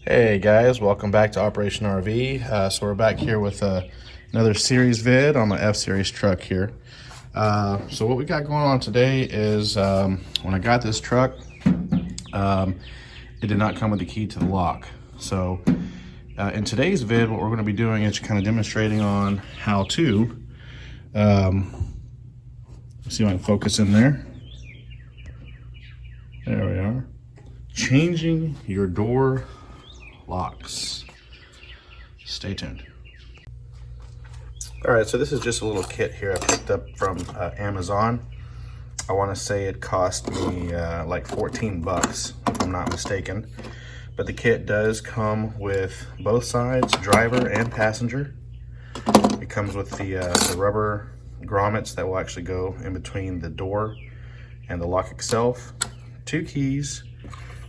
Hey guys, welcome back to Operation RV. So we're back here with another series vid on the F-Series truck here. So what we got going on today is when I got this truck, it did not come with the key to the lock. So in today's vid, what we're going to be doing is kind of demonstrating on how to, see if I can focus in there. There we are. Changing your door locks. Stay tuned. All right, so this is just a little kit here I picked up from Amazon. I want to say it cost me like 14 bucks if I'm not mistaken, but the kit does come with both sides, driver and passenger. It comes with the rubber grommets that will actually go in between the door and the lock itself, 2 keys,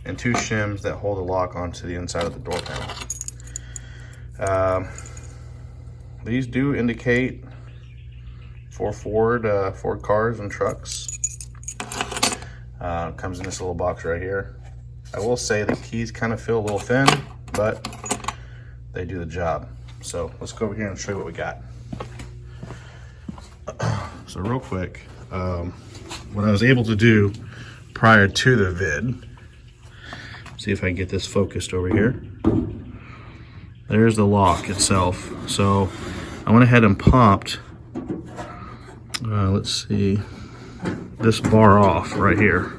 and 2 shims that hold the lock onto the inside of the door panel. These do indicate for Ford cars and trucks. Comes in this little box right here. I will say the keys kind of feel a little thin, but they do the job. So let's go over here and show you what we got. So real quick, what I was able to do prior to the vid, see if I can get this focused over here. There's the lock itself. So I went ahead and popped, let's see, this bar off right here.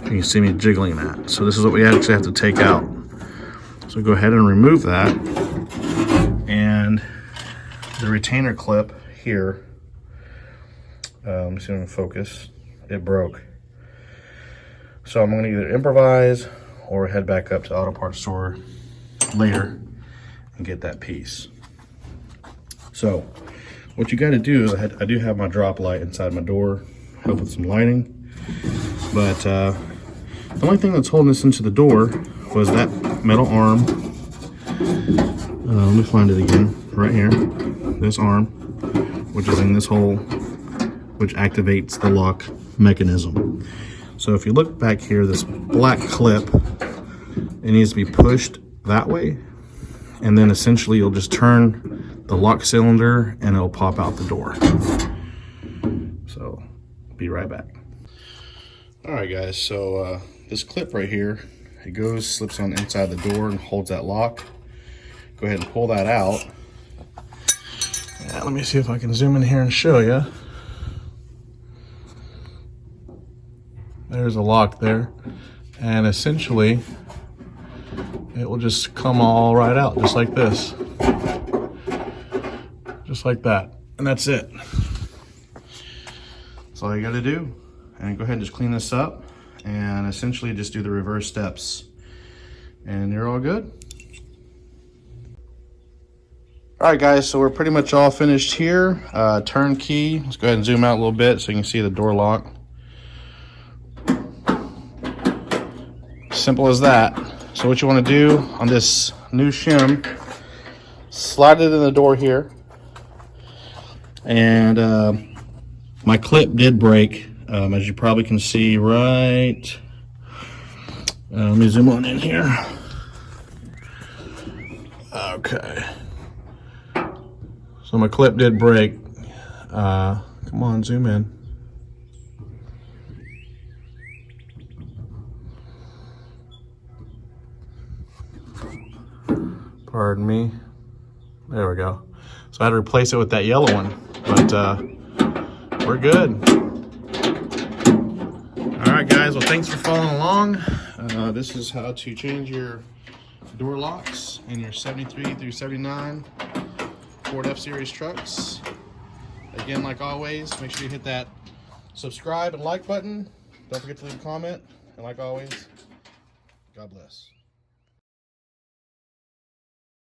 You can see me jiggling that. So this is what we actually have to take out. So go ahead and remove that. And the retainer clip here, let me see if I can focus, it broke. So I'm going to either improvise or head back up to the auto parts store later and get that piece. So what you got to do is I do have my drop light inside my door, help with some lighting, but the only thing that's holding this into the door was that metal arm. Let me find it again, right here, this arm, which is in this hole, which activates the lock mechanism. So if you look back here, this black clip, it needs to be pushed that way, and then essentially you'll just turn the lock cylinder and it'll pop out the door. So be right back. All right guys, so this clip right here, it goes, slips on the inside of the door and holds that lock. Go ahead and pull that out. Yeah, let me see if I can zoom in here and show you. There's a lock there, and essentially it will just come all right out, just like this, just like that, and that's it. That's all you got to do. And go ahead and just clean this up and essentially just do the reverse steps and you're all good. All right guys, so we're pretty much all finished here. Turnkey. Let's go ahead and zoom out a little bit so you can see the door lock. Simple as that. So what you want to do on this new shim, slide it in the door here, and my clip did break, as you probably can see right, let me zoom on in here. Okay, so my clip did break. Come on, zoom in. Pardon me. There we go. So I had to replace it with that yellow one, but we're good. All right, guys. Well, thanks for following along. This is how to change your door locks in your 73 through 79 Ford F-Series trucks. Again, like always, make sure you hit that subscribe and like button. Don't forget to leave a comment. And like always, God bless.